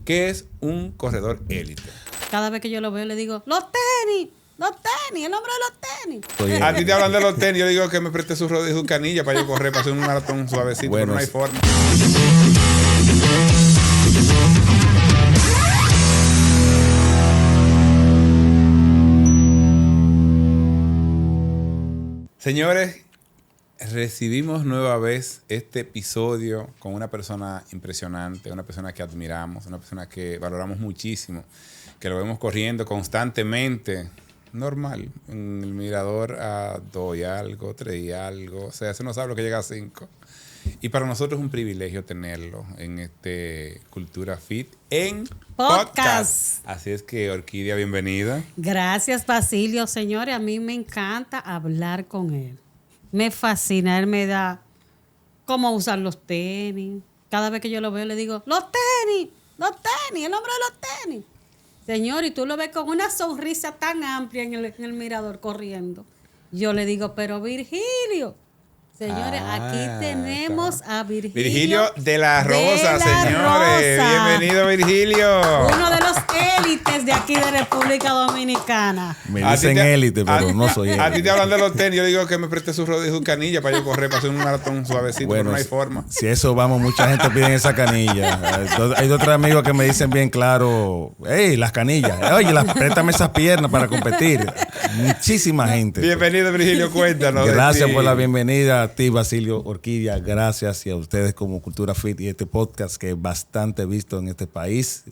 ¿Qué es un corredor élite? Cada vez que yo lo veo le digo, los tenis, el nombre de los tenis. Oye, A ti te hablan de los tenis, yo digo que me preste su rodilla y su canilla para yo correr, para hacer un maratón suavecito, Bueno, pero no hay forma. Señores, recibimos nueva vez este episodio con una persona impresionante, una persona que admiramos, una persona que valoramos muchísimo, que lo vemos corriendo constantemente, normal. En el mirador a 2 y algo, 3 y algo, o sea, se no sabe lo que llega a 5. Y para nosotros es un privilegio tenerlo en este Cultura Fit en podcast. Así es que, Orquídea, bienvenida. Gracias, Basilio. Señores, a mí me encanta hablar con él. Me fascina, él me da cómo usar los tenis. Cada vez que yo lo veo le digo, los tenis, el nombre de los tenis. Señor, y tú lo ves con una sonrisa tan amplia en el mirador corriendo. Yo le digo, pero Virgilio. Señores, aquí tenemos a Virgilio de la Rosa, señores. Bienvenido, Virgilio. Uno de los élites de aquí de República Dominicana. Me dicen élite, pero no soy élite. A ti te hablan de los tenis, yo digo que me preste su rodilla y su canilla para yo correr, para hacer un maratón suavecito, pero no hay forma. Si eso vamos, mucha gente pide esa canilla. Hay otros amigos que me dicen bien claro, hey, las canillas. Oye, préstame esas piernas para competir. Muchísima gente. Bienvenido, Virgilio, cuéntanos. Gracias por la bienvenida a ti, Basilio, Orquídea. Gracias y a ustedes como Cultura Fit y este podcast que es bastante visto en este país.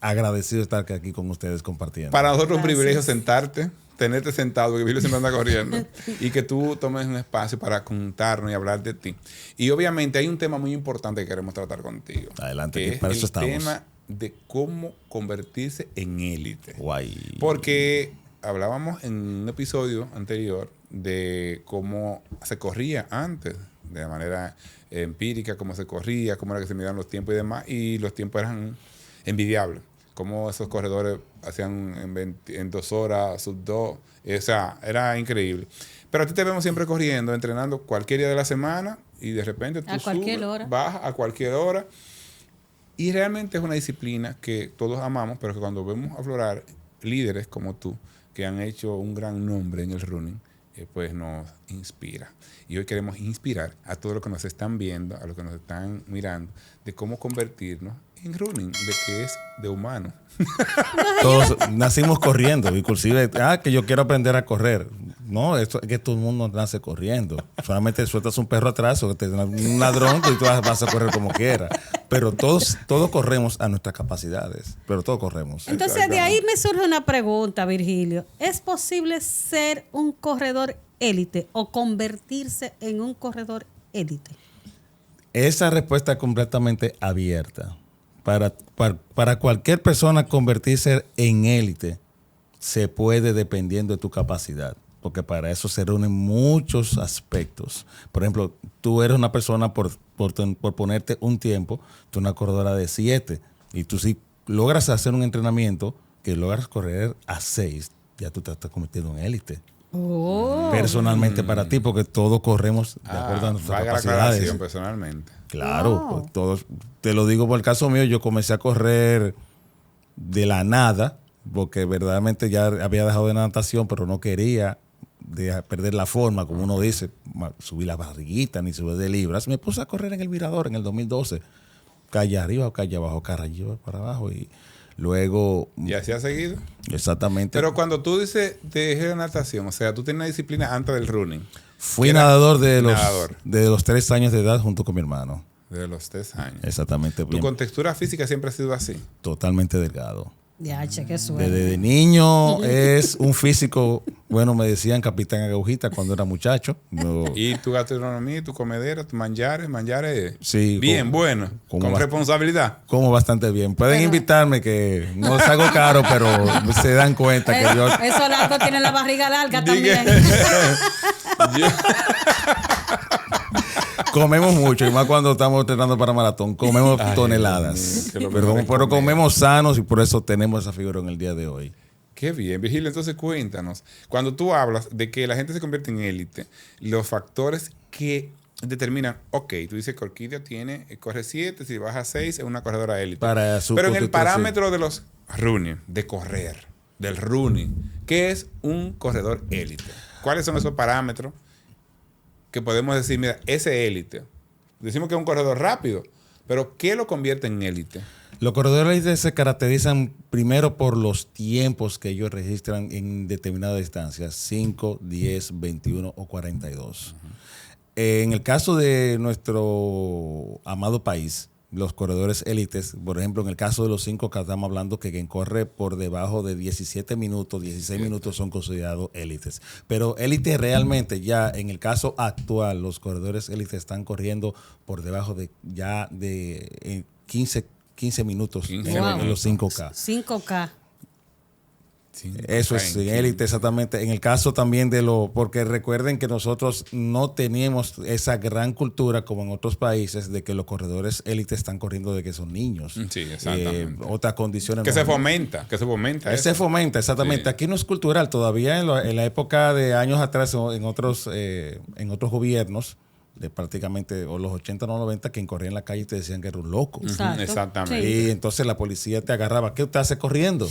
Agradecido de estar aquí con ustedes compartiendo. Para nosotros es un privilegio sentarte, tenerte sentado, porque Virgilio siempre anda corriendo, y que tú tomes un espacio para contarnos y hablar de ti. Y obviamente hay un tema muy importante que queremos tratar contigo. Adelante, que para es eso estamos. El tema de cómo convertirse en élite. Guay. Porque hablábamos en un episodio anterior de cómo se corría antes, de manera empírica, cómo se corría, cómo era que se miraban los tiempos y demás, y los tiempos eran envidiables. Cómo esos corredores hacían en 2 horas, sub 2, o sea, era increíble. Pero a ti te vemos siempre corriendo, entrenando cualquier día de la semana, y de repente tú bajas a cualquier hora. Y realmente es una disciplina que todos amamos, pero que cuando vemos aflorar líderes como tú, que han hecho un gran nombre en el running, pues nos inspira. Y hoy queremos inspirar a todos los que nos están viendo, a los que nos están mirando, de cómo convertirnos en running, de que es de humano. Todos nacimos corriendo, inclusive, que yo quiero aprender a correr. No, esto es que todo el mundo nace corriendo. Solamente sueltas un perro atrás o un ladrón y tú vas a correr como quieras. Pero todos corremos a nuestras capacidades, pero todos corremos. Entonces de ahí me surge una pregunta, Virgilio. ¿Es posible ser un corredor élite o convertirse en un corredor élite? Esa respuesta es completamente abierta. Para cualquier persona convertirse en élite se puede dependiendo de tu capacidad, porque para eso se reúnen muchos aspectos. Por ejemplo, tú eres una persona, por ponerte un tiempo, tú eres una corredora de 7, y tú si logras hacer un entrenamiento que logras correr a 6, ya tú te estás convirtiendo en élite. Personalmente para ti, porque todos corremos de acuerdo a nuestras capacidades. Personalmente. Claro, pues todos, te lo digo por el caso mío, yo comencé a correr de la nada, porque verdaderamente ya había dejado de natación, pero no quería perder la forma, como uno dice, subir la barriguita, ni subir de libras. Me puse a correr en el mirador en el 2012, calle arriba o calle abajo, cara arriba para abajo, y luego... ¿Y así ha seguido? Exactamente. Pero cuando tú dices de natación, o sea, tú tienes una disciplina antes del running. Fui nadador de los 3 años de edad junto con mi hermano. De los 3 años. Exactamente. ¿Tu contextura física siempre ha sido así? Totalmente delgado. Qué suerte. Desde niño es un físico, bueno, me decían capitán agujita cuando era muchacho. ¿Y tu gastronomía, tu comedera, tu manjares? Sí. Bien, bueno, con responsabilidad. Como bastante bien. Pueden invitarme, que no es algo caro, pero se dan cuenta que yo... Esos largos tienen la barriga larga también. Comemos mucho, y más cuando estamos entrenando para maratón, comemos toneladas. Pero comemos sanos, y por eso tenemos esa figura en el día de hoy. Qué bien, Virgilio. Entonces cuéntanos, cuando tú hablas de que la gente se convierte en élite, los factores que determinan, ok, tú dices que Orquídea corre 7, si baja 6 es una corredora élite. Para su Pero en el constitución. parámetro de los running, de correr, del running, ¿qué es un corredor élite? ¿Cuáles son esos parámetros que podemos decir, mira, ese élite? Decimos que es un corredor rápido, pero ¿qué lo convierte en élite? Los corredores élites se caracterizan primero por los tiempos que ellos registran en determinadas distancias, 5, 10, 21 o 42. En el caso de nuestro amado país, los corredores élites, por ejemplo, en el caso de los 5 que estamos hablando, que quien corre por debajo de 17 minutos, 16 minutos son considerados élites. Pero élite realmente ya en el caso actual, los corredores élites están corriendo por debajo de 15 minutos 15 en Wow. los 5K. 5K. Eso es élite, exactamente. En el caso también porque recuerden que nosotros no teníamos esa gran cultura como en otros países de que los corredores élites están corriendo de que son niños. Sí, exactamente. Otras condiciones. Que no. se fomenta Se eso. fomenta, exactamente. Sí. Aquí no es cultural. Todavía en la época de años atrás, en otros gobiernos, de prácticamente, o los 80 o los 90, quien corría en la calle te decían que era un loco. Exacto. Exactamente. Sí. Y entonces la policía te agarraba. ¿Qué usted hace corriendo?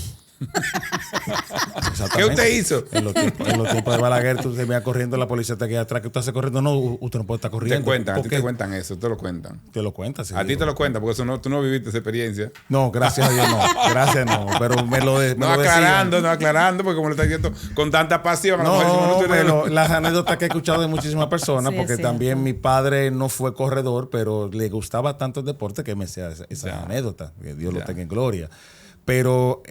¿Qué usted hizo? En los tiempos de Balaguer, tú te veías corriendo, la policía te queda atrás. ¿Qué usted hace corriendo? No, usted no puede estar corriendo. Te cuentan, a ¿Por ti qué? te cuentan eso, te lo cuentan. Te lo cuentas. Sí, A ti te lo cuentan, porque eso no, tú no viviste esa experiencia. No, gracias a Dios no. Gracias no. Pero me lo No aclarando, porque como lo estás diciendo con tanta pasión, a lo mejor No, no te- pero las anécdotas que he escuchado de muchísimas personas, Sí, porque es cierto. también mi padre no fue corredor, pero le gustaba tanto el deporte que me decía esa Ya. anécdota, que Dios lo Ya. tenga en gloria. Pero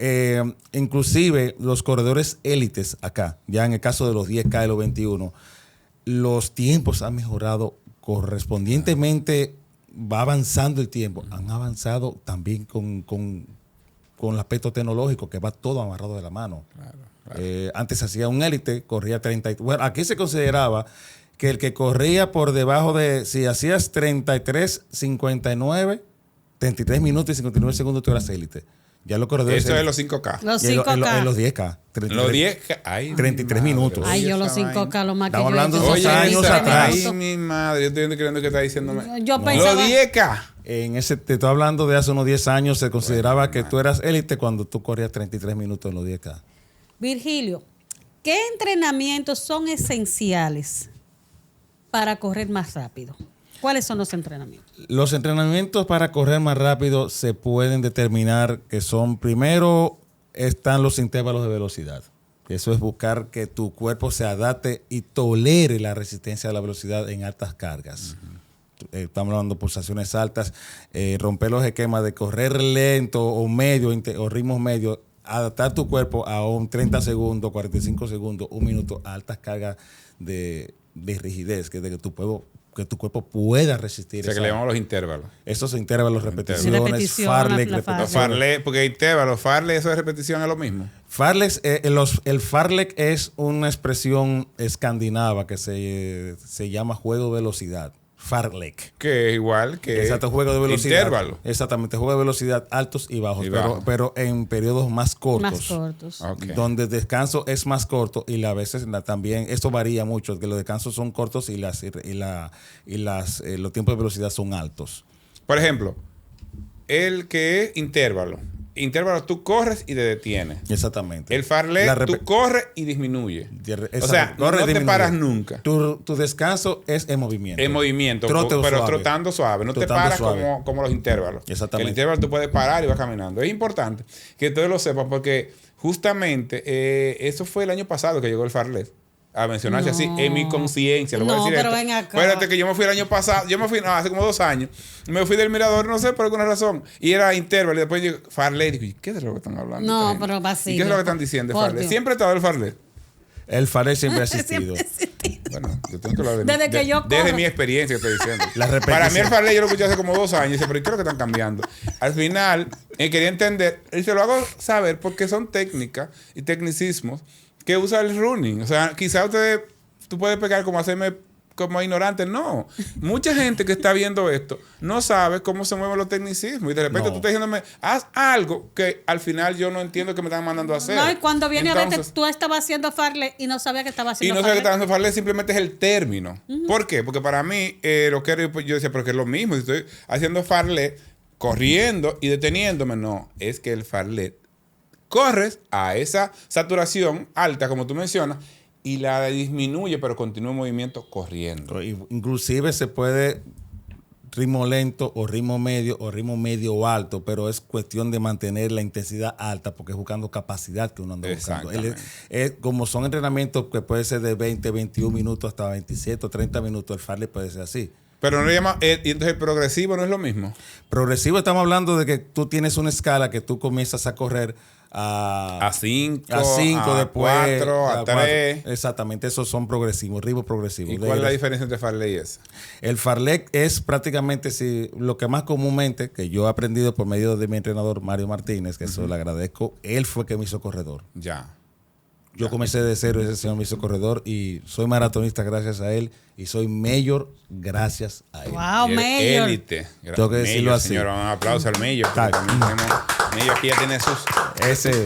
inclusive los corredores élites acá, ya en el caso de los 10K y los 21, los tiempos han mejorado correspondientemente, va avanzando el tiempo, han avanzado también con el aspecto tecnológico, que va todo amarrado de la mano. Antes hacía un élite, corría 30. Bueno, aquí se consideraba que el que corría por debajo de, si hacías 33:59, 33 minutos y 59 segundos, tú eras élite. Ya los corredores. Eso es los 5K. Los y en 5K. los 10K. Los 10K. Ay, 33 mi madre, minutos. Ay, oye, yo los esa vaina. 5K, lo más que Estamos yo he hablando hecho de son dos años 33 atrás. Ay, minutos. mi madre, yo estoy creyendo que está diciéndome. Yo Los pensaba- 10K. Te estoy hablando de hace unos 10 años, se consideraba que tú eras élite cuando tú corrías 33 minutos en los 10K. Virgilio, ¿qué entrenamientos son esenciales para correr más rápido? ¿Cuáles son los entrenamientos? Los entrenamientos para correr más rápido se pueden determinar que son, primero están los intervalos de velocidad. Eso es buscar que tu cuerpo se adapte y tolere la resistencia a la velocidad en altas cargas. Estamos hablando de pulsaciones altas, romper los esquemas de correr lento o medio o ritmos medios, adaptar tu cuerpo a un 30 segundos, 45 segundos, un minuto a altas cargas de rigidez, que tu cuerpo pueda resistir. O sea, que le llamamos los intervalos. Esos intervalos, repeticiones, Repetición, Farlek, la Los Farlek. farlek, porque intervalos, farlek, eso de repetición es lo mismo. Farlek, el Farlek es una expresión escandinava que se llama juego de velocidad. Farlek. Que es igual que Exacto, juego de velocidad. intervalo. Exactamente, juego de velocidad altos y bajos, Y bajos. pero en periodos más cortos. Más cortos. Ok. Donde el descanso es más corto y a veces también, esto varía mucho, que los descansos son cortos y los tiempos de velocidad son altos. Por ejemplo, el que es intervalo. Intervalo, tú corres y te detienes. Exactamente. El farlek, tú corres y disminuye. O sea, no te paras nunca. Tu descanso es en movimiento. En movimiento, Trote pero suave. trotando suave. No te Trotando paras suave. como los intervalos. Exactamente. El intervalo tú puedes parar y vas caminando. Es importante que todos lo sepan porque justamente eso fue el año pasado que llegó el farlek. A mencionarse No. así en mi conciencia. Le voy a No, decir pero esto. ven acá. Espérate que yo me fui el año pasado, hace como 2 años, me fui del mirador, no sé, por alguna razón, y era intervalo, y después yo, farlek, digo, ¿y qué es lo que están hablando? No, esta gente? pero vacío. ¿Y qué es lo que están diciendo de Por farlek? Dios. Siempre he estado el farlek. El Farlek siempre ha existido. Bueno, yo tengo que hablar de Desde que yo desde corro. mi experiencia estoy diciendo. La repetición. Para mí el farlek yo lo escuché hace como 2 años y dice, pero ¿y qué es lo que están cambiando? Al final, quería entender, y se lo hago saber porque son técnicas y tecnicismos que usa el running. O sea, quizás tú puedes pegar como hacerme como ignorantes. No. Mucha gente que está viendo esto no sabe cómo se mueven los tecnicismos. Y de repente tú estás diciéndome, haz algo que al final yo no entiendo que me están mandando a hacer. No, y cuando viene Entonces, a ver que tú estabas haciendo farle y no sabía que estaba y haciendo no sé qué farle. está haciendo farle, simplemente es el término. ¿Por qué? Porque para mí, lo que era, yo decía, pero que es lo mismo. Si estoy haciendo farle, corriendo y deteniéndome, no. Es que el farle corres a esa saturación alta, como tú mencionas, y la disminuye, pero continúa en movimiento corriendo. Inclusive se puede ritmo lento o ritmo medio o alto, pero es cuestión de mantener la intensidad alta porque es buscando capacidad que uno anda buscando. Como son entrenamientos que puede ser de 20, 21 minutos hasta 27 o 30 minutos, el farley puede ser así. Pero no le llama, y entonces el progresivo no es lo mismo. Progresivo, estamos hablando de que tú tienes una escala que tú comienzas a correr a 5, a después 4, a 3. Exactamente, esos son progresivos, ritmos progresivos. ¿Y cuál es la diferencia entre farley y ese? El farley es prácticamente lo que más comúnmente, que yo he aprendido por medio de mi entrenador Mario Martínez, que eso le agradezco, él fue que me hizo corredor. Ya. Yo comencé de cero, ese señor me hizo corredor y soy maratonista gracias a él y soy mayor gracias a él. Wow, Y eres mayor. élite. Tengo que decirlo así. Señor, un aplauso al Mello. Mello aquí ya tiene sus...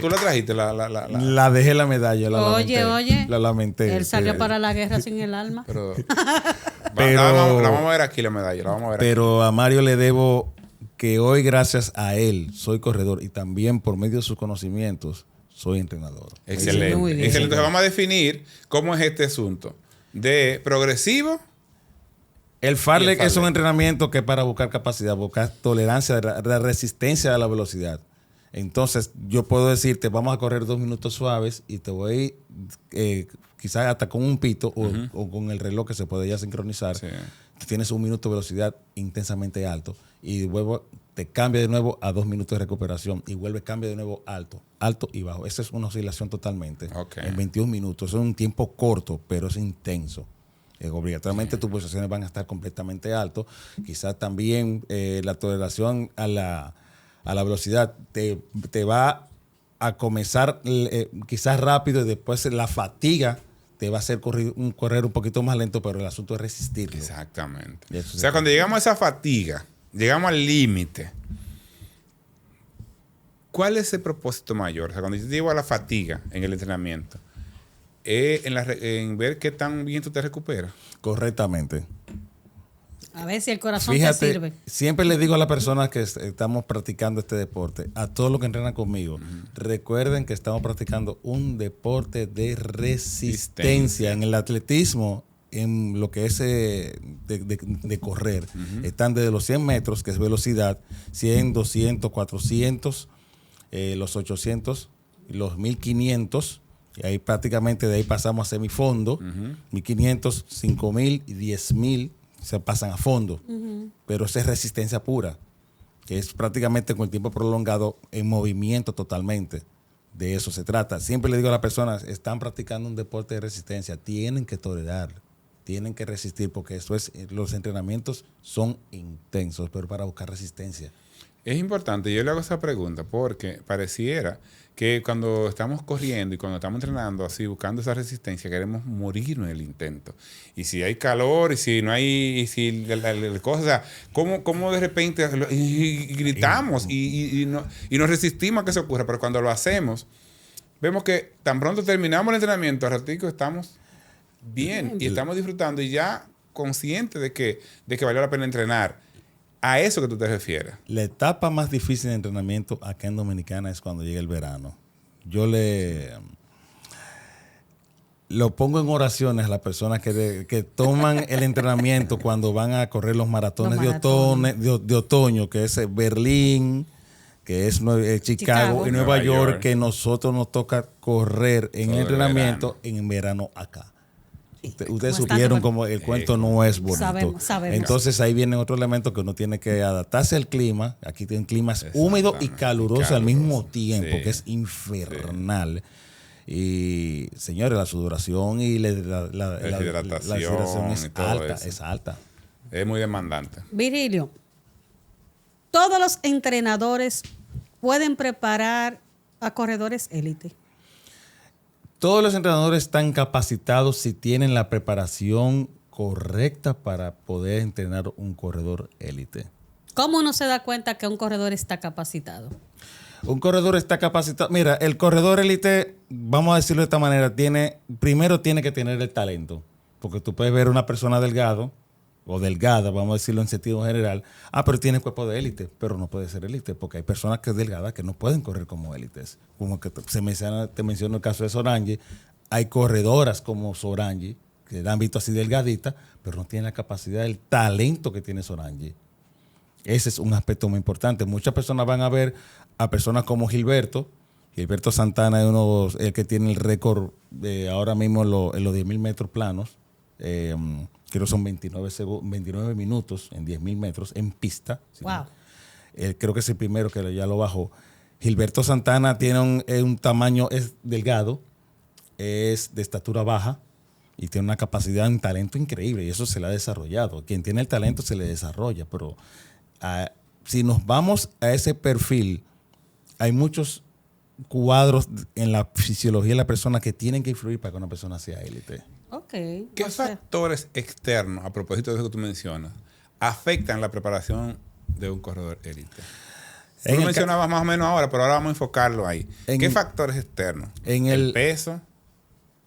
¿Tú la trajiste? La dejé la medalla, la lamenté. Oye. La lamenté. Él salió para la guerra sin el alma. Pero, Pero- la vamos a ver aquí, la medalla. La vamos a ver Pero a Mario le debo que hoy gracias a él soy corredor y también por medio de sus conocimientos soy entrenador. aquí. Excelente. Muy bien. Excelente. Entonces vamos a definir cómo es este asunto. De progresivo. El farley Y el farley. es un entrenamiento que es para buscar capacidad, buscar tolerancia, la resistencia a la velocidad. Entonces, yo puedo decirte, vamos a correr 2 minutos suaves y te voy quizás hasta con un pito o con el reloj que se puede ya sincronizar. Sí. Tú tienes 1 minuto de velocidad intensamente alto y luego te cambia de nuevo a 2 minutos de recuperación y vuelve, cambia de nuevo alto y bajo. Esa es una oscilación totalmente. Ok. En 21 minutos. Eso es un tiempo corto, pero es intenso. Obligatoriamente tus pulsaciones van a estar completamente altos. Quizás también la toleración a la velocidad te va a comenzar quizás rápido y después la fatiga te va a hacer correr un poquito más lento, pero el asunto es resistirlo. Exactamente. Y eso O sea, cuando llegamos a esa fatiga, llegamos al límite, ¿cuál es el propósito mayor? O sea, cuando yo llego a la fatiga en el entrenamiento, en ver qué tan bien tú te recuperas. Correctamente. A ver si el corazón te Fíjate, sirve. siempre le digo a las personas que estamos practicando este deporte, a todos los que entrenan conmigo, recuerden que estamos practicando un deporte de resistencia. En el atletismo, en lo que es de correr, están desde los 100 metros, que es velocidad, 100, 200, 400, los 800, los 1500, y ahí prácticamente de ahí pasamos a semifondo, 1500, 5000 y 10000 se pasan a fondo, pero esa es resistencia pura, que es prácticamente con el tiempo prolongado en movimiento totalmente. De eso se trata. Siempre le digo a las personas, están practicando un deporte de resistencia, tienen que tolerar, tienen que resistir, porque eso es, los entrenamientos son intensos, pero para buscar resistencia. Es importante, yo le hago esa pregunta porque pareciera que cuando estamos corriendo y cuando estamos entrenando así, buscando esa resistencia, queremos morirnos en el intento. Y si hay calor, y si no hay, y si la cosa, o sea, ¿cómo de repente y gritamos y nos resistimos a que eso ocurra? Pero cuando lo hacemos, vemos que tan pronto terminamos el entrenamiento, al ratico estamos bien y estamos disfrutando y ya conscientes de que valió la pena entrenar. A eso que tú te refieres. La etapa más difícil de entrenamiento acá en Dominicana es cuando llega el verano. Yo lo pongo en oraciones a las personas que toman el entrenamiento cuando van a correr los maratones de otoño, que es Berlín, que es Chicago y Nueva York, que nosotros nos toca correr en el entrenamiento en verano acá. Ustedes supieron como el cuento no es bonito. Sabemos. Entonces ahí viene otro elemento que uno tiene que adaptarse al clima. Aquí tienen climas húmedo y caluroso al mismo tiempo, que es infernal. Y señores, la sudoración y la hidratación es alta. Es muy demandante. Virgilio, todos los entrenadores pueden preparar a corredores élite. Todos los entrenadores están capacitados si tienen la preparación correcta para poder entrenar un corredor élite. ¿Cómo uno se da cuenta que un corredor está capacitado? Un corredor está capacitado. Mira, el corredor élite, vamos a decirlo de esta manera, primero tiene que tener el talento. Porque tú puedes ver una persona delgado o delgada, vamos a decirlo en sentido general, pero tiene cuerpo de élite, pero no puede ser élite, porque hay personas que es delgadas que no pueden correr como élites. Como que te menciono el caso de Sorangi, hay corredoras como Sorangi, que la han visto así delgadita, pero no tienen la capacidad, el talento que tiene Sorangi. Ese es un aspecto muy importante. Muchas personas van a ver a personas como Gilberto Santana es el que tiene el récord ahora mismo en los 10.000 metros planos. Creo que son 29 minutos en 10.000 metros en pista. Wow. Creo que es el primero que ya lo bajó. Gilberto Santana tiene un tamaño, es delgado, es de estatura baja y tiene una capacidad, un talento increíble y eso se le ha desarrollado. Quien tiene el talento se le desarrolla, pero si nos vamos a ese perfil, hay muchos cuadros en la fisiología de la persona que tienen que influir para que una persona sea élite. Ok. ¿Qué factores externos, a propósito de eso que tú mencionas, afectan la preparación de un corredor élite? Tú lo mencionabas más o menos ahora, pero ahora vamos a enfocarlo ahí. ¿Qué factores externos? El peso,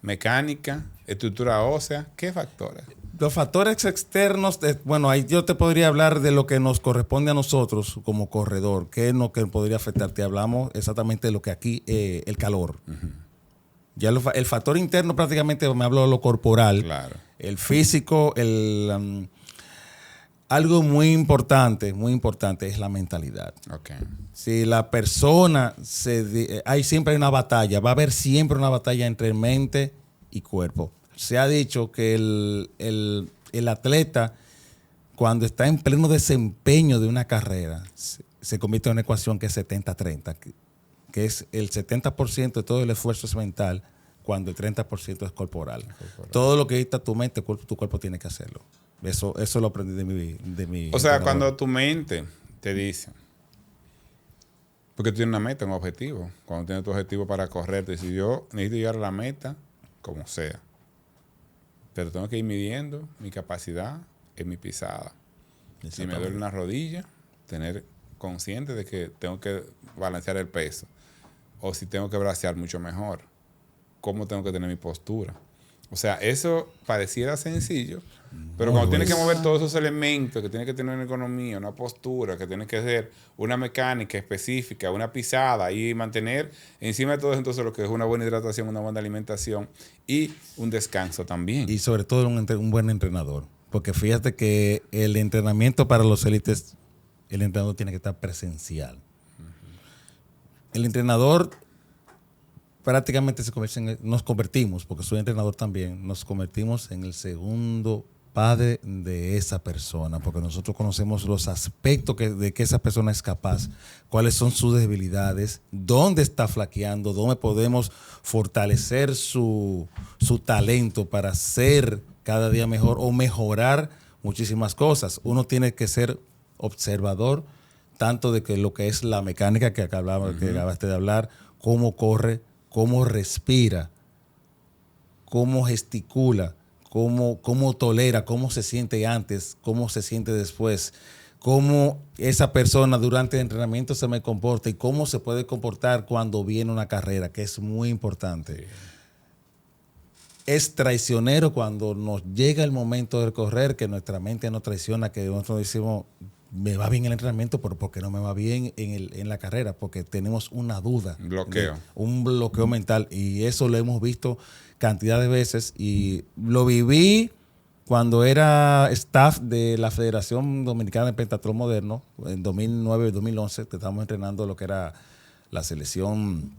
mecánica, estructura ósea, ¿qué factores? Los factores externos, bueno, ahí yo te podría hablar de lo que nos corresponde a nosotros como corredor, qué es lo que podría afectarte. Hablamos exactamente de lo que aquí, el calor. Uh-huh. Ya el factor interno prácticamente me hablo de lo corporal, claro. El físico, algo muy importante es la mentalidad. Okay. Si la persona, siempre hay una batalla, va a haber siempre una batalla entre mente y cuerpo. Se ha dicho que el atleta, cuando está en pleno desempeño de una carrera, se convierte en una ecuación que es 70-30, que es el 70% de todo el esfuerzo es mental, cuando el 30% es corporal. Todo lo que dicta tu mente, tu cuerpo tiene que hacerlo. Eso lo aprendí de mi O sea, cuando tu mente te dice, porque tú tienes una meta, un objetivo. Cuando tienes tu objetivo para correr, te dice, yo necesito llegar a la meta como sea. Pero tengo que ir midiendo mi capacidad en mi pisada. Si me duele una rodilla, tener consciente de que tengo que balancear el peso. O si tengo que bracear mucho mejor. ¿Cómo tengo que tener mi postura? O sea, eso pareciera sencillo, pero cuando tienes que mover todos esos elementos, que tienes que tener una economía, una postura, que tienes que hacer una mecánica específica, una pisada y mantener encima de todo eso, entonces lo que es una buena hidratación, una buena alimentación y un descanso también. Y sobre todo un buen entrenador, porque fíjate que el entrenamiento para los élites, el entrenador tiene que estar presencial. Uh-huh. El entrenador prácticamente nos convertimos, porque soy entrenador también, nos convertimos en el segundo padre de esa persona, porque nosotros conocemos los aspectos de que esa persona es capaz, cuáles son sus debilidades, dónde está flaqueando, dónde podemos fortalecer su talento para ser cada día mejor o mejorar muchísimas cosas. Uno tiene que ser observador, tanto de que lo que es la mecánica que acabaste de hablar, cómo corre, cómo respira, cómo gesticula, cómo tolera, cómo se siente antes, cómo se siente después, cómo esa persona durante el entrenamiento se me comporta y cómo se puede comportar cuando viene una carrera, que es muy importante. Sí. Es traicionero cuando nos llega el momento de correr, que nuestra mente nos traiciona, que nosotros decimos, me va bien el entrenamiento, pero ¿por qué no me va bien en la carrera? Porque tenemos una duda. Bloqueo. Un bloqueo mental. Y eso lo hemos visto cantidad de veces. Y lo viví cuando era staff de la Federación Dominicana de Pentatlón Moderno, en 2009 y 2011, que estábamos entrenando lo que era la selección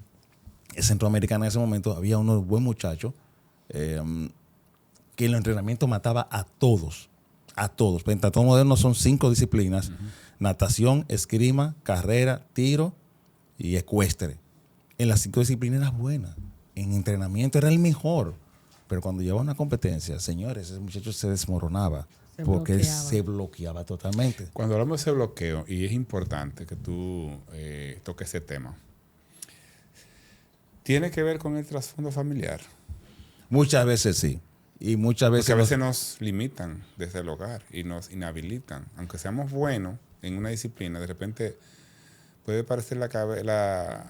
centroamericana en ese momento. Había unos buen muchachos que en el entrenamiento mataba a todos. A todos. Pentatlón moderno son 5 disciplinas: uh-huh. Natación, esgrima, carrera, tiro y ecuestre. En las 5 disciplinas era buena. En entrenamiento era el mejor. Pero cuando llevaba una competencia, señores, ese muchacho se desmoronaba. Porque él se bloqueaba totalmente. Cuando hablamos de ese bloqueo, y es importante que tú toques ese tema, ¿tiene que ver con el trasfondo familiar? Muchas veces sí. Y muchas veces... Porque a veces nos limitan desde el hogar y nos inhabilitan. Aunque seamos buenos en una disciplina, de repente puede parecer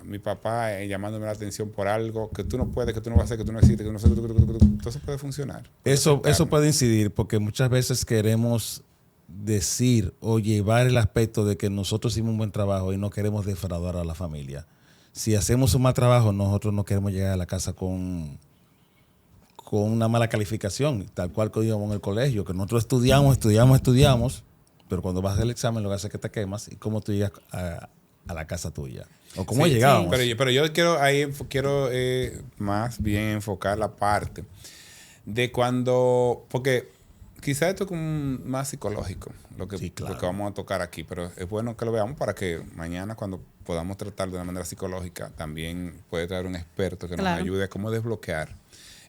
mi papá llamándome la atención por algo que tú no puedes, que tú no vas a hacer, que tú no existes, que no sé, entonces puede funcionar. Eso puede incidir porque muchas veces queremos decir o llevar el aspecto de que nosotros hicimos un buen trabajo y no queremos defraudar a la familia. Si hacemos un mal trabajo, nosotros no queremos llegar a la casa con una mala calificación, tal cual que íbamos en el colegio, que nosotros estudiamos, pero cuando vas al examen lo que hace es que te quemas y cómo tú llegas a la casa tuya. O cómo llegábamos. Sí, pero yo quiero más bien enfocar la parte de cuando, porque quizás esto es como más psicológico, lo que vamos a tocar aquí, pero es bueno que lo veamos para que mañana cuando podamos tratar de una manera psicológica, también puede traer un experto que nos ayude a cómo desbloquear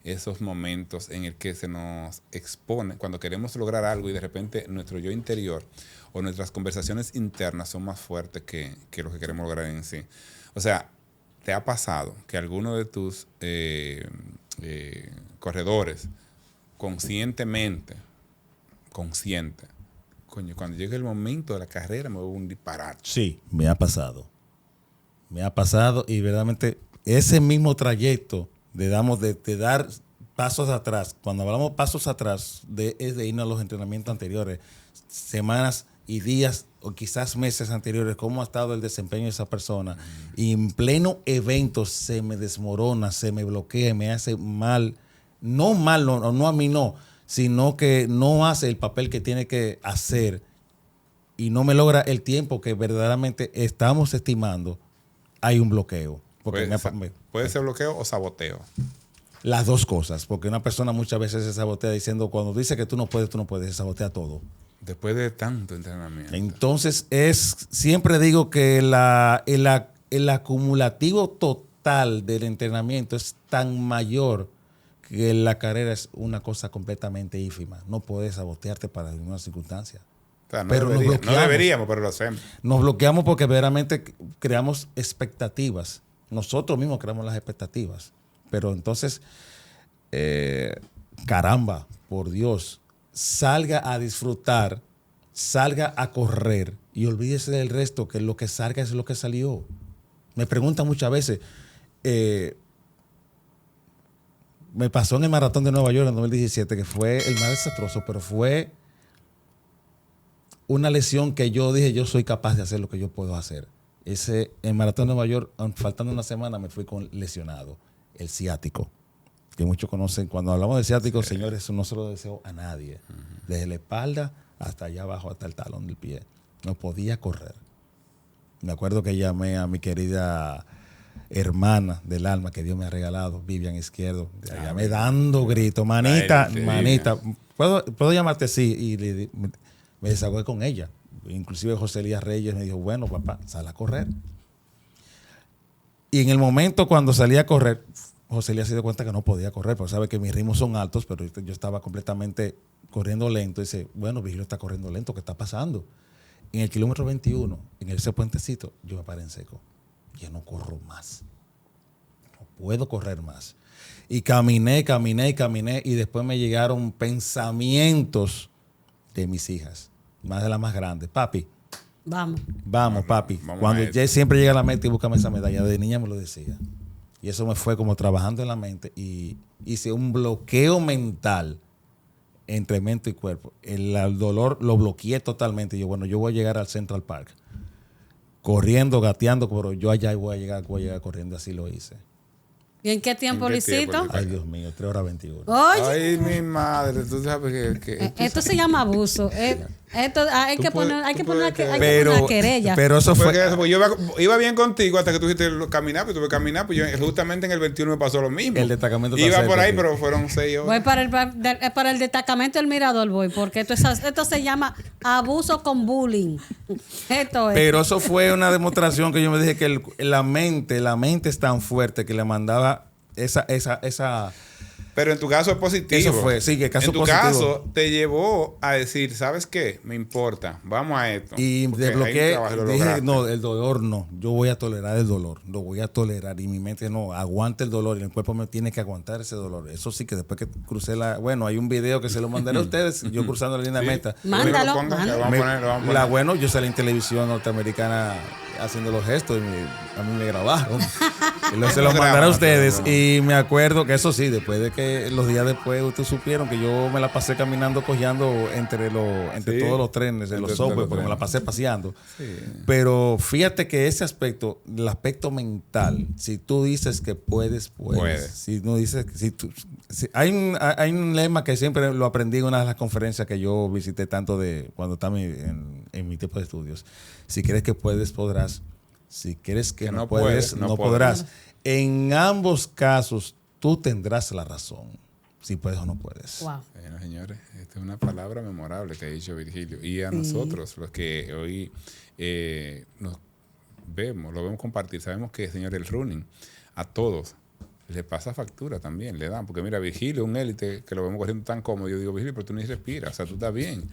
esos momentos en el que se nos expone, cuando queremos lograr algo y de repente nuestro yo interior o nuestras conversaciones internas son más fuertes que lo que queremos lograr en sí. O sea, ¿te ha pasado que alguno de tus corredores consciente, coño, cuando llegue el momento de la carrera me voy a un disparate? Sí, me ha pasado. Y verdaderamente ese mismo trayecto de dar pasos atrás, cuando hablamos pasos atrás, es de irnos a los entrenamientos anteriores, semanas y días o quizás meses anteriores, cómo ha estado el desempeño de esa persona. Y en pleno evento se me desmorona, se me bloquea, me hace mal. No a mí no, sino que no hace el papel que tiene que hacer y no me logra el tiempo que verdaderamente estamos estimando. Hay un bloqueo. Puede ser bloqueo o saboteo. Las dos cosas, porque una persona muchas veces se sabotea diciendo, cuando dice que tú no puedes, se sabotea todo. Después de tanto entrenamiento. Entonces, siempre digo que el acumulativo total del entrenamiento es tan mayor que la carrera es una cosa completamente ínfima. No puedes sabotearte para ninguna circunstancia. O sea, no deberíamos, pero lo hacemos. Nos bloqueamos porque verdaderamente creamos expectativas. Nosotros mismos creamos las expectativas. Pero entonces, caramba, por Dios, salga a disfrutar, salga a correr y olvídese del resto, que lo que salga es lo que salió. Me preguntan muchas veces, me pasó en el Maratón de Nueva York en 2017, que fue el más desastroso, pero fue una lesión que yo dije, yo soy capaz de hacer lo que yo puedo hacer. El Maratón de Nueva York, faltando una semana, me fui lesionado, el ciático. Que muchos conocen. Cuando hablamos de ciático, señores, eso no se lo deseo a nadie. Desde la espalda hasta allá abajo, hasta el talón del pie. No podía correr. Me acuerdo que llamé a mi querida hermana del alma que Dios me ha regalado, Vivian Izquierdo. La llamé dando gritos. Manita, ¿puedo llamarte así? Y me desahogué con ella. Inclusive José Elías Reyes me dijo, bueno, papá, sal a correr. Y en el momento cuando salí a correr, José Elías se dio cuenta que no podía correr, porque sabe que mis ritmos son altos, pero yo estaba completamente corriendo lento. Y dice, bueno, Vigilio está corriendo lento, ¿qué está pasando? En el kilómetro 21, en ese puentecito, yo me paré en seco. Ya no corro más. No puedo correr más. Y caminé, y después me llegaron pensamientos de mis hijas, más de las más grandes. Papi, vamos, papi. Cuando ella siempre llega a la meta y búscame esa medalla, de niña me lo decía. Y eso me fue como trabajando en la mente y hice un bloqueo mental entre mente y cuerpo. El dolor lo bloqueé totalmente. Y yo, bueno, yo voy a llegar al Central Park corriendo, gateando, pero yo allá voy a llegar corriendo. Así lo hice. ¿Y en qué tiempo lo hiciste? Ay, Dios mío, 3 horas 21. Oye. Ay, mi madre, tú sabes que esto se llama abuso. Hay que poner una querella. Pero eso fue. Yo iba bien contigo hasta que tú dijiste caminar, pues tuve que caminar, pues yo justamente en el 21 me pasó lo mismo. El destacamento iba por ahí, pero fueron 6 horas. Voy para el destacamento del Mirador, porque esto se llama abuso con bullying. Esto es. Pero eso fue una demostración que yo me dije que la mente es tan fuerte que le mandaba esa Pero en tu caso es positivo. Eso fue, sí, que caso en tu positivo. caso te llevó a decir, ¿sabes qué? Me importa, vamos a esto. Y Porque hay un desbloqueé, trabajo y lo dije, lograste. no, el dolor no, yo voy a tolerar el dolor, lo voy a tolerar y mi mente no, aguanta el dolor y el cuerpo me tiene que aguantar ese dolor. Eso sí que después que crucé bueno, hay un video que se lo mandaré a ustedes, yo cruzando la línea de Sí. meta. Mándalo, Lo pongan, mándalo. lo vamos a poner, lo vamos a poner. Bueno, yo salí en televisión norteamericana haciendo los gestos y a mí me grabaron. Y se los mandaré a ustedes. Y me acuerdo que eso sí, después de que los días después ustedes supieron que yo me la pasé caminando, cojeando entre Sí. todos los trenes, en los Entre subways, los porque me la trenes. pasé paseando. Sí. Pero fíjate que ese aspecto, el aspecto mental, si tú dices que puedes. Puedes. Si no dices, hay un lema que siempre lo aprendí en una de las conferencias que yo visité tanto de cuando estaba en mi tiempo de estudios. Si crees que puedes, podrás. Si crees que no puedes, no podrás. En ambos casos, tú tendrás la razón. Si puedes o no puedes. Wow. Bueno, señores, esta es una palabra memorable que ha dicho Virgilio. Y a nosotros, los que hoy nos vemos, lo vemos compartir, sabemos que, señor, el running, a todos le pasa factura también, le dan. Porque mira, Virgilio, un élite que lo vemos corriendo tan cómodo, yo digo, Virgilio, pero tú ni respiras, o sea, tú estás bien.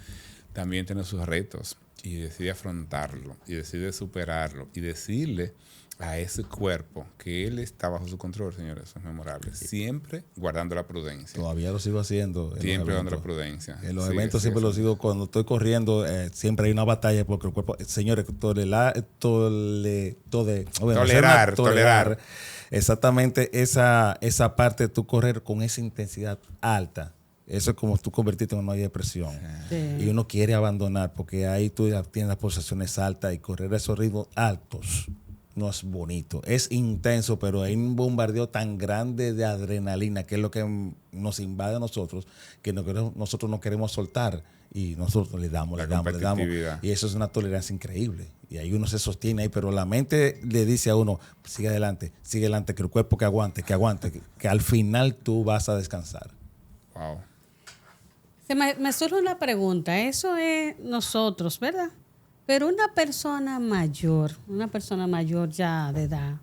También tiene sus retos y decide afrontarlo y decide superarlo y decirle a ese cuerpo que él está bajo su control, señores, eso es memorable. Siempre guardando la prudencia. Todavía lo sigo haciendo. Siempre guardando la prudencia. En los Sí, eventos sí, siempre eso. lo sigo. Cuando estoy corriendo, siempre hay una batalla porque el cuerpo, señores, tolerar. Exactamente esa parte de tú correr con esa intensidad alta. Eso es como tú convertirte en una olla de presión. Sí. Y uno quiere abandonar porque ahí tú ya tienes las pulsaciones altas y correr a esos ritmos altos no es bonito. Es intenso, pero hay un bombardeo tan grande de adrenalina que es lo que nos invade a nosotros que nosotros no queremos soltar. Y nosotros le damos. competitividad. Y eso es una tolerancia increíble. Y ahí uno se sostiene ahí, pero la mente le dice a uno, sigue adelante, que el cuerpo que aguante, que al final tú vas a descansar. Wow. Me surge una pregunta. Eso es nosotros, ¿verdad? Pero una persona mayor ya de edad,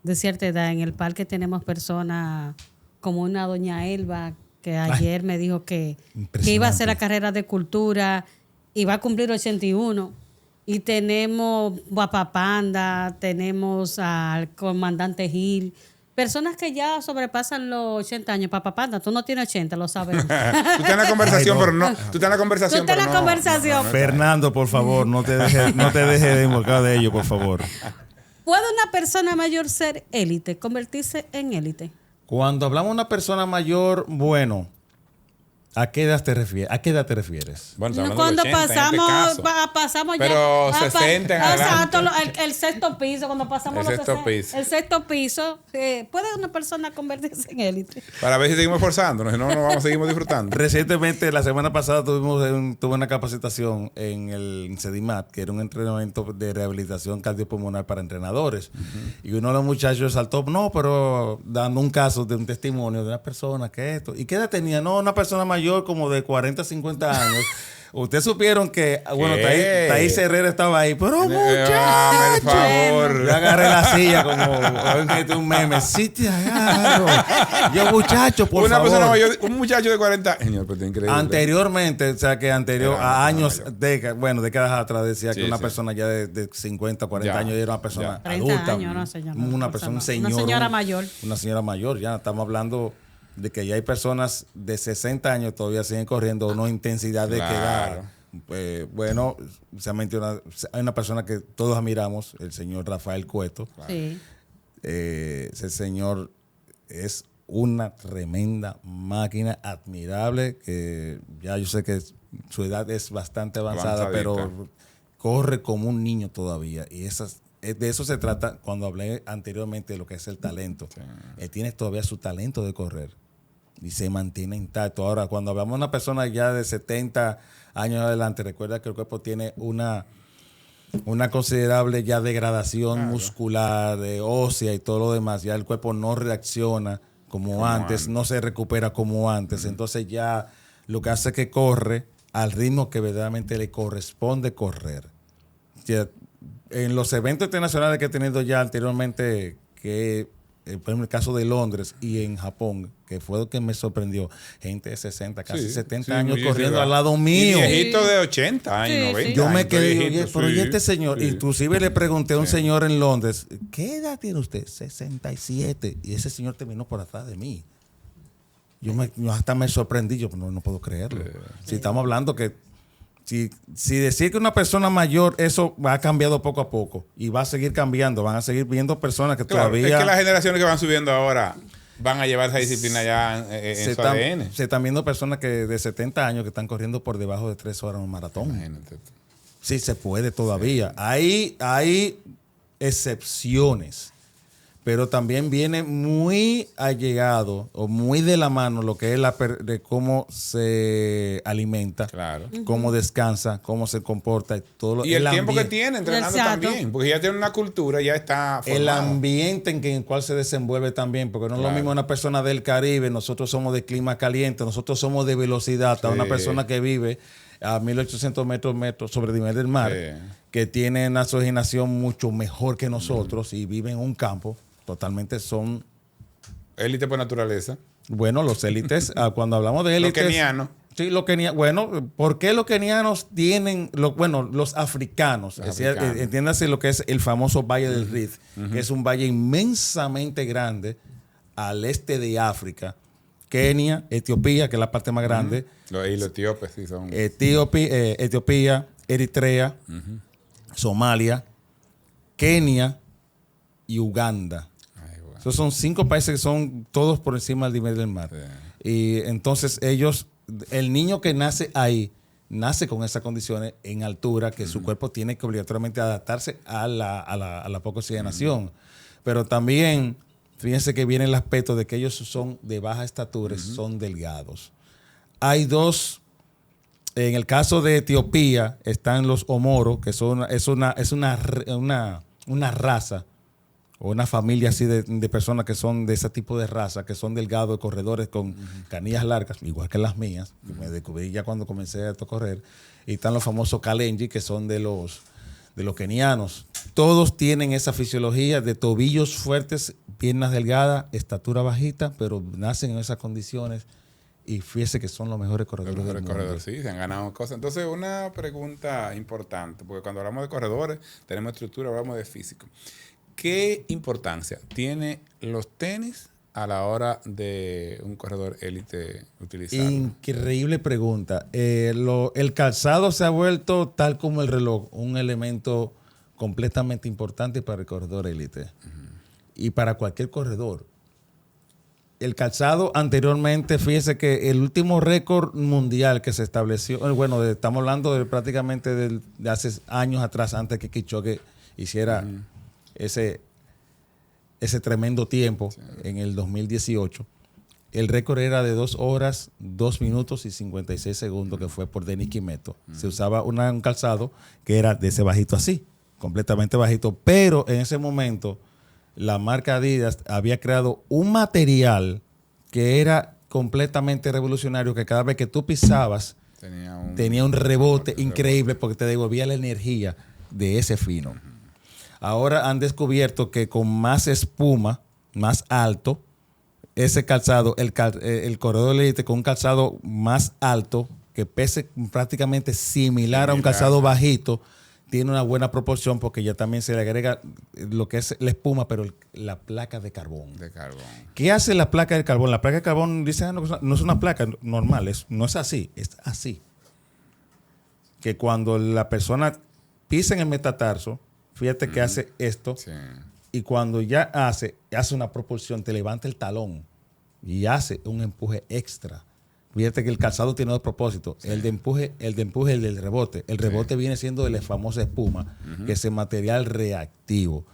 de cierta edad, en el parque tenemos personas como una doña Elba que ayer me dijo que iba a hacer la carrera de cultura y va a cumplir 81. Y tenemos Guapapanda, tenemos al comandante Gil. Personas que ya sobrepasan los 80 años. Papapanda, tú no tienes 80, lo sabemos. Tú estás en la conversación, Ay, no. pero no. Tú estás en la conversación, Tú estás en pero la no. conversación. Fernando, por favor, no te dejes de involucrar de ello, por favor. ¿Puede una persona mayor ser élite, convertirse en élite? Cuando hablamos de una persona mayor, bueno, ¿a qué edad te refieres? Bueno, estamos Cuando hablando de 80 en este caso. pasamos Pero ya 60 en adelante. Exacto, el sexto piso, cuando pasamos El los sexto 60, piso. el sexto piso, ¿puede una persona convertirse en élite? Para ver si seguimos esforzándonos, si no, no vamos, seguimos disfrutando. Recientemente, la semana pasada, tuve una capacitación en el CEDIMAT, que era un entrenamiento de rehabilitación cardiopulmonar para entrenadores. Y uno de los muchachos saltó, no, pero dando un caso de un testimonio de una persona que esto. ¿Y qué edad tenía? No, una persona mayor como de 40, 50 años. Ustedes supieron que, bueno, Taís Herrera estaba ahí, pero Hágame el muchacho. favor. Yo agarré la silla como un meme. Sí, te agarro. Yo, muchacho, por Una favor. persona mayor, un muchacho de 40 años, pero increíble. Anteriormente, o sea, que a Era años, mayor. décadas atrás decía Sí, que una sí. persona ya de 50, 40 Ya, años era una persona ya. 30 adulta. años, no sé, ya no, una no, persona, un no. señor. Una señora mayor. Una señora mayor, ya estamos hablando de que ya hay personas de 60 años todavía siguen corriendo a una intensidad de Claro. que bueno, hay una persona que todos admiramos, el señor Rafael Cueto. Sí. Ese señor es una tremenda máquina, admirable, que ya yo sé que su edad es bastante avanzada, Avanzadita. pero corre como un niño todavía. Y de eso se trata cuando hablé anteriormente de lo que es el talento. Sí. Él tiene todavía su talento de correr y se mantiene intacto. Ahora, cuando hablamos de una persona ya de 70 años adelante, recuerda que el cuerpo tiene una considerable ya degradación muscular, de ósea y todo lo demás. Ya el cuerpo no reacciona como antes, no se recupera como antes. Entonces ya lo que hace es que corre al ritmo que verdaderamente le corresponde correr. Ya, en los eventos internacionales que he tenido ya anteriormente, que por ejemplo, en el caso de Londres y en Japón, que fue lo que me sorprendió, gente de 60, casi Sí, 70 sí, años muchísimo. corriendo al lado Y mío. viejitos de 80 años, Sí, 90 sí. Yo me años, quedé, oye, viejitos, pero sí, y este señor, sí. inclusive le pregunté a un Sí. señor en Londres, ¿qué edad tiene usted? 67. Y ese señor terminó por atrás de mí. Yo hasta me sorprendí, yo no puedo creerlo. Si estamos hablando que, si decir que una persona mayor, eso ha cambiado poco a poco y va a seguir cambiando, van a seguir viendo personas que Claro, todavía... es que las generaciones que van subiendo ahora van a llevar esa disciplina ya en su ADN. se están viendo personas que de 70 años que están corriendo por debajo de 3 horas en un maratón. Imagínate tú. Sí, se puede todavía. Hay excepciones, pero también viene muy allegado o muy de la mano lo que es de cómo se alimenta, Claro. cómo descansa, cómo se comporta. Y todo Y el tiempo que ambiente, tiene entrenando Exacto. también, porque ya tiene una cultura, ya está el formado. ambiente en el cual se desenvuelve también, porque no es lo Claro. mismo una persona del Caribe, nosotros somos de clima caliente, nosotros somos de velocidad, a una Sí. persona que vive a 1800 metros sobre el nivel del mar, Sí. que tiene una oxigenación mucho mejor que nosotros y vive en un campo, totalmente son, Élite por naturaleza. bueno, los élites, cuando hablamos de Los élites... kenianos. Sí, los kenianos. Bueno, ¿por qué los kenianos tienen, los africanos? Los Es decir, africanos. entiéndase lo que es el famoso Valle del Rift, que es un valle inmensamente grande al este de África. Kenia, Etiopía, que es la parte más grande, Y los etíopes sí son. Etiopía, Eritrea, Somalia, Kenia y Uganda. Ay, bueno. Esos son 5 países que son todos por encima del nivel del mar. Sí. Y entonces el niño que nace ahí, nace con esas condiciones en altura, que su cuerpo tiene que obligatoriamente adaptarse a la poca oxigenación. Pero también, fíjense que viene el aspecto de que ellos son de baja estatura, son delgados. Hay dos, en el caso de Etiopía, están los Omoro, que es una raza, o una familia así de personas que son de ese tipo de raza, que son delgados, de corredores con canillas largas, igual que las mías, que me descubrí ya cuando comencé a correr. Y están los famosos Kalenji, que son de los kenianos. Todos tienen esa fisiología de tobillos fuertes, piernas delgadas, estatura bajita, pero nacen en esas condiciones. Y fíjese que son los mejores Los corredores mejores del mundo. corredores, sí, se han ganado cosas. Entonces, una pregunta importante, porque cuando hablamos de corredores, tenemos estructura, hablamos de físico. ¿Qué importancia tiene los tenis a la hora de un corredor élite utilizarlo? Increíble pregunta. El calzado se ha vuelto, tal como el reloj, un elemento completamente importante para el corredor élite. Y para cualquier corredor. El calzado anteriormente, fíjese que el último récord mundial que se estableció, bueno, estamos hablando de prácticamente de hace años atrás, antes que Kipchoge hiciera ese tremendo tiempo en el 2018. El récord era de 2 horas, 2 minutos y 56 segundos, que fue por Denis Kimetto. Se usaba un calzado que era de ese bajito así, completamente bajito, pero en ese momento la marca Adidas había creado un material que era completamente revolucionario, que cada vez que tú pisabas tenía un rebote increíble porque te devolvía la energía de ese fino. Ahora han descubierto que con más espuma, más alto, ese calzado, el corredor elite con un calzado más alto, que pese prácticamente similar a un calzado bajito, tiene una buena proporción porque ya también se le agrega lo que es la espuma, pero la placa de carbón. De carbón. ¿Qué hace la placa de carbón? La placa de carbón, dicen, no es una placa normal, no es así, es así. Que cuando la persona pisa en el metatarso, fíjate que hace esto, Sí. y cuando ya hace una propulsión, te levanta el talón y hace un empuje extra. Fíjate que el calzado tiene 2 propósitos, el de empuje y el del rebote. El rebote viene siendo de la famosa espuma, que es el material reactivo.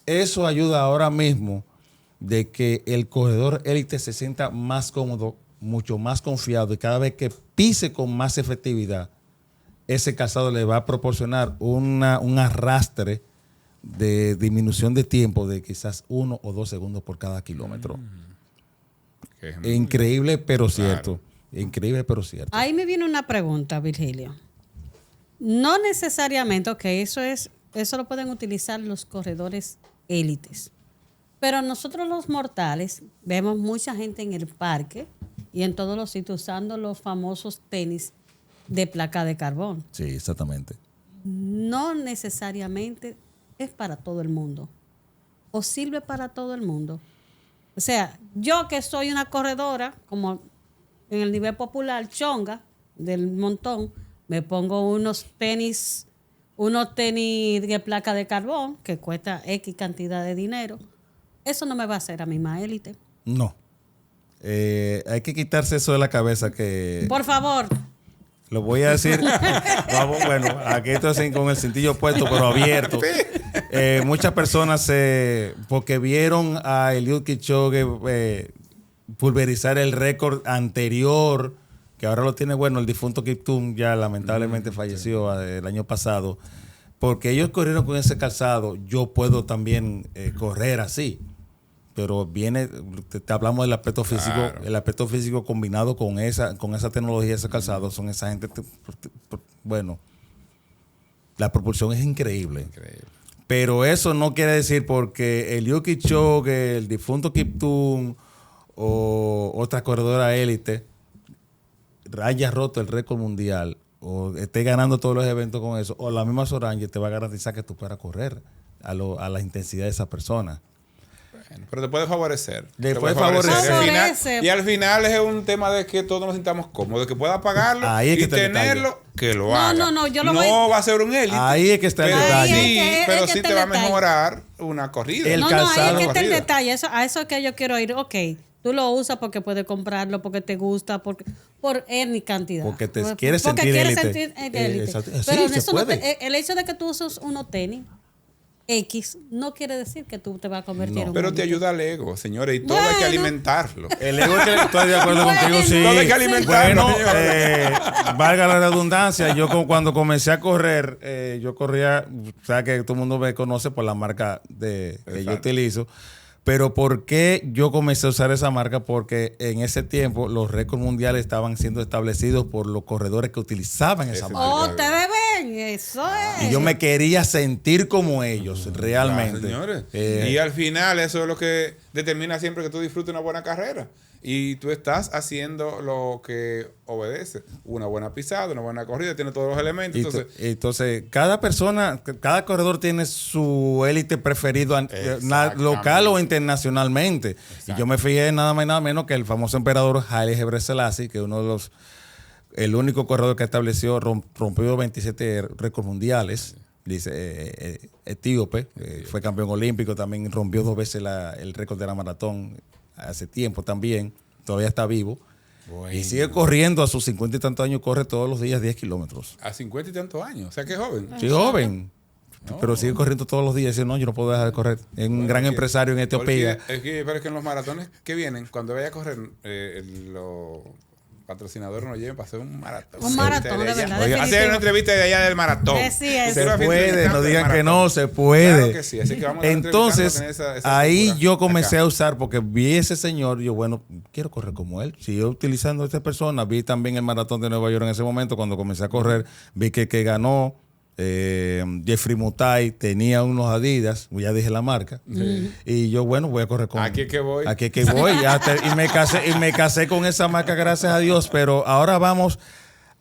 Eso ayuda ahora mismo de que el corredor élite se sienta más cómodo, mucho más confiado, y cada vez que pise con más efectividad, ese calzado le va a proporcionar un arrastre de disminución de tiempo de quizás 1 o 2 segundos por cada kilómetro. Que es muy- Increíble, pero Claro. cierto. Increíble, pero cierto. Ahí me viene una pregunta, Virgilio. No necesariamente, ok, eso lo pueden utilizar los corredores élites. Pero nosotros los mortales vemos mucha gente en el parque y en todos los sitios usando los famosos tenis de placa de carbón. Sí, exactamente. No necesariamente es para todo el mundo o sirve para todo el mundo. O sea, yo que soy una corredora, como en el nivel popular, chonga del montón, me pongo unos tenis de placa de carbón que cuesta X cantidad de dinero. Eso no me va a hacer a mí más élite. No. Hay que quitarse eso de la cabeza que... Por favor. Lo voy a decir. Vamos, bueno, aquí estoy con el cintillo puesto, pero abierto. Muchas personas, porque vieron a Eliud Kipchoge pulverizar el récord anterior, que ahora lo tiene, bueno, el difunto Kiptum ya lamentablemente falleció el año pasado, porque ellos corrieron con ese calzado. Yo puedo también correr así. Pero viene, te hablamos del aspecto físico, claro. El aspecto físico combinado con esa tecnología, ese calzado, son esa gente, bueno, la propulsión es increíble. Pero eso no quiere decir porque el Eliud Kipchoge, el difunto Kiptum o otra corredora élite haya roto el récord mundial o esté ganando todos los eventos con eso, o la misma Soraya te va a garantizar que tú puedas correr a la intensidad de esa persona. Pero te puede favorecer. Te puede favorecer. Y al final es un tema de que todos nos sintamos cómodos, que pueda pagarlo y tenerlo, que lo haga. No, yo lo no va a ser un élite. Ahí es que está el detalle. Pero sí te va a mejorar una corrida. Ahí es que está el detalle. A eso es que yo quiero ir. Ok, tú lo usas porque puedes comprarlo, porque te gusta, por N cantidad. Porque quieres sentir élite. Pero sí, eso el hecho de que tú uses unos tenis X no quiere decir que tú te vas a convertir en un pero te ayuda al ego, señores, y todo hay que alimentarlo. El ego, estoy de acuerdo contigo, sí. Todo hay que alimentarlo. Bueno, valga la redundancia, yo cuando comencé a correr, yo corría, o sea que todo el mundo me conoce por la marca que yo utilizo. Pero ¿por qué yo comencé a usar esa marca? Porque en ese tiempo los récords mundiales estaban siendo establecidos por los corredores que utilizaban esa marca. ¡Oh, te ven! Eso es. Y yo me quería sentir como ellos, realmente. Claro, señores. Y al final eso es lo que determina siempre que tú disfrutes una buena carrera. Y tú estás haciendo lo que obedece. Una buena pisada, una buena corrida, tiene todos los elementos. Entonces, cada persona, cada corredor tiene su élite preferido local o internacionalmente. Exacto. Y yo me fijé nada más y nada menos que el famoso emperador Haile Gebrselassie, que uno de el único corredor que estableció, rompió 27 récords mundiales. Dice etíope, fue campeón olímpico, también rompió 2 veces el récord de la maratón hace tiempo también, todavía está vivo. Bueno. Y sigue corriendo a sus 50 y tantos años, corre todos los días 10 kilómetros. A 50 y tantos años, o sea que es joven. Sí, joven. No. Pero sigue corriendo todos los días. Dice, no, yo no puedo dejar de correr. Es un gran empresario en Etiopía. Pero es que en los maratones que vienen, cuando vaya a correr, los patrocinadores nos lleven para hacer un maratón. Un maratón, de verdad. Hacer una entrevista de allá del maratón. Se puede, no digan que no, se puede. Claro que sí, así que vamos a entonces, esa ahí yo comencé a usar, porque vi ese señor, yo, bueno, quiero correr como él. Si yo utilizando a esta persona, vi también el maratón de Nueva York en ese momento, cuando comencé a correr, vi que ganó. Jeffrey Mutai tenía unos Adidas, ya dije la marca, y yo, bueno, voy a correr con aquí es que voy y me casé con esa marca, gracias a Dios. Pero ahora vamos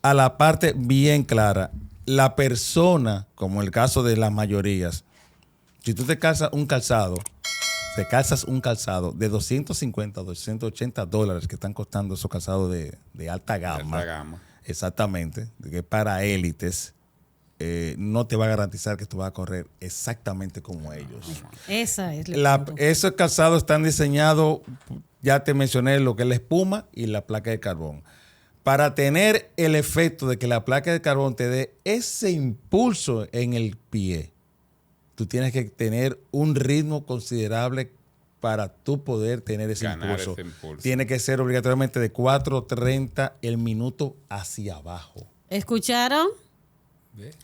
a la parte bien clara. La persona, como el caso de las mayorías, si tú te calzas un calzado de 250 o 280 dólares que están costando esos calzados de alta gama, exactamente, que es para élites, no te va a garantizar que tú vas a correr exactamente como ellos. Esa es esos calzados están diseñados, ya te mencioné lo que es la espuma y la placa de carbón. Para tener el efecto de que la placa de carbón te dé ese impulso en el pie, tú tienes que tener un ritmo considerable para tú poder tener ese impulso. Tiene que ser obligatoriamente de 4:30 el minuto hacia abajo. ¿Escucharon?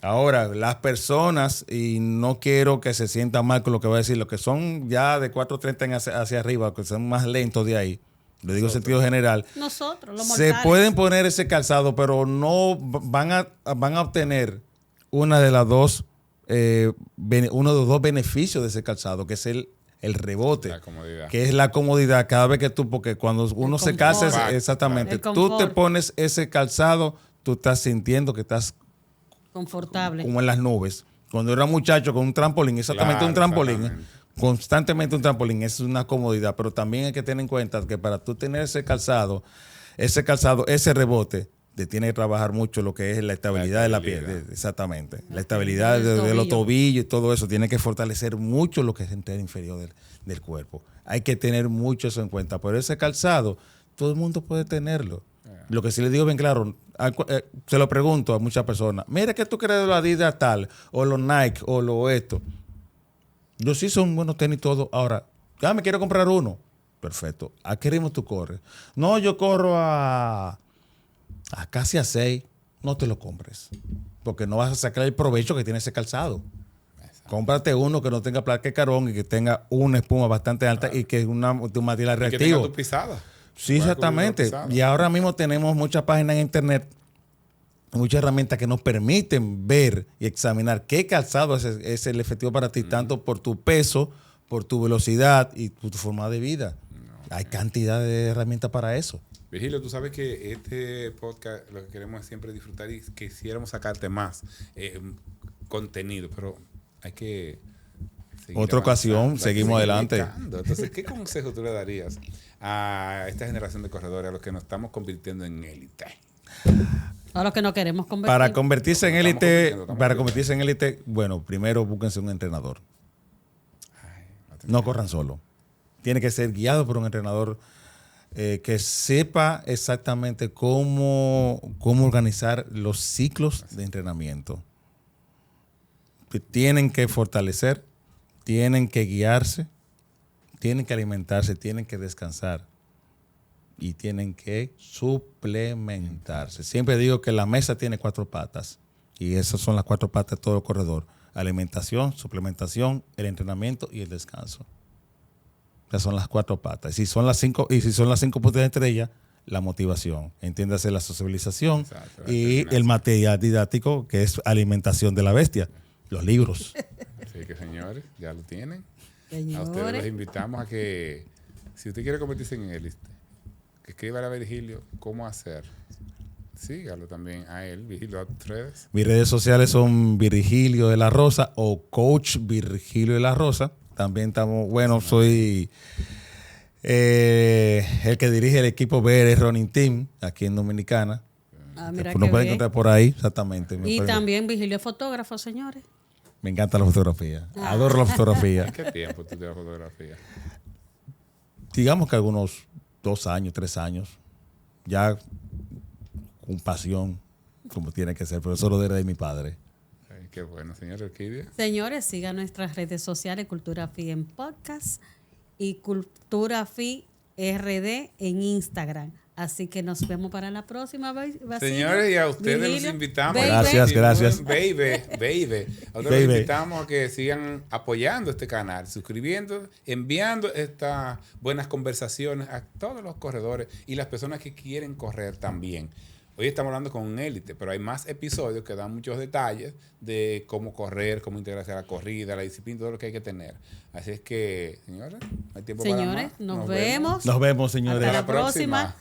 Ahora, las personas, y no quiero que se sientan mal con lo que voy a decir, los que son ya de 4:30 hacia arriba, que son más lentos de ahí, le digo en sentido general, nosotros, los se pueden poner ese calzado, pero no van a obtener uno de los dos beneficios de ese calzado, que es el el rebote, La comodidad. que es la comodidad cada vez que tú, porque cuando uno se casa, confort. exactamente, El tú confort. te pones ese calzado, tú estás sintiendo que estás Confortable. como en las nubes. Cuando era muchacho con un trampolín, exactamente Claro, un trampolín, exactamente. constantemente un trampolín, es una comodidad, pero también hay que tener en cuenta que para tú tener ese calzado, ese rebote, te tiene que trabajar mucho lo que es la estabilidad de la piel, exactamente. La estabilidad de los tobillos y todo eso, tiene que fortalecer mucho lo que es el entero inferior del cuerpo. Hay que tener mucho eso en cuenta, pero ese calzado, todo el mundo puede tenerlo. Lo que sí le digo bien claro, se lo pregunto a muchas personas, mira, ¿qué tú crees de los Adidas tal, o los Nike, o lo esto? Yo sí son buenos tenis todos. Ahora, ya me quiero comprar uno. Perfecto. ¿A qué ritmo tú corres? No, yo corro a casi a 6. No te lo compres. Porque no vas a sacar el provecho que tiene ese calzado. Cómprate uno que no tenga placa carón y que tenga una espuma bastante alta y que es un material Que tenga reactivo. tu pisada. Sí, exactamente. Y ahora mismo tenemos muchas páginas en internet, muchas herramientas que nos permiten ver y examinar qué calzado es el efectivo para ti, tanto por tu peso, por tu velocidad y tu forma de vida. Hay cantidad de herramientas para eso. Virgilio, tú sabes que este podcast lo que queremos es siempre disfrutar y quisiéramos sacarte más contenido, pero hay que seguir Otra ocasión, avanzando, hay que seguimos seguir adelante. buscando. Entonces, ¿qué consejo tú le darías a esta generación de corredores, a los que nos estamos convirtiendo en élite? A los que no queremos convertir. Para convertirse en élite, Estamos convirtiendo. bueno, primero búsquense un entrenador. No corran solo. Tiene que ser guiado por un entrenador que sepa exactamente cómo organizar los ciclos de entrenamiento. Que tienen que fortalecer, tienen que guiarse, tienen que alimentarse, tienen que descansar y tienen que suplementarse. Siempre digo que la mesa tiene 4 patas y esas son las 4 patas de todo corredor: alimentación, suplementación, el entrenamiento y el descanso. Esas son las 4 patas. Y si son las 5 puntos de estrella, la motivación, entiéndase la socialización. Exacto, y el material didáctico, que es alimentación de la bestia, los libros. Así que, señores, ya lo tienen. Señores. A ustedes les invitamos a que, si usted quiere convertirse en élite, que escriba a Virgilio cómo hacer. Sígalo también a él, Virgilio, a tus redes. Mis redes sociales son Virgilio de la Rosa o Coach Virgilio de la Rosa. También estamos, soy el que dirige el equipo BR Running Team aquí en Dominicana. Mira Nos qué pueden bien. encontrar por ahí, exactamente. Y también Vigilio es fotógrafo, señores. Me encanta la fotografía. Adoro la fotografía. ¿Qué tiempo tú tienes fotografía? Digamos que algunos 2 años, 3 años. Ya con pasión, como tiene que ser. Pero eso lo heredé de mi padre. Ay, qué bueno, señor Orquídea. Señores, sigan nuestras redes sociales, Cultura Fi en podcast y Cultura Fi RD en Instagram. Así que nos vemos para la próxima. Señores, y a ustedes Virgilio, los invitamos. baby. Gracias. Baby. A ustedes los invitamos a que sigan apoyando este canal, suscribiendo, enviando estas buenas conversaciones a todos los corredores y las personas que quieren correr también. Hoy estamos hablando con un élite, pero hay más episodios que dan muchos detalles de cómo correr, cómo integrarse a la corrida, la disciplina, todo lo que hay que tener. Así es que, señores, no hay tiempo para más. Señores, nos vemos. Nos vemos, señores. Hasta la próxima.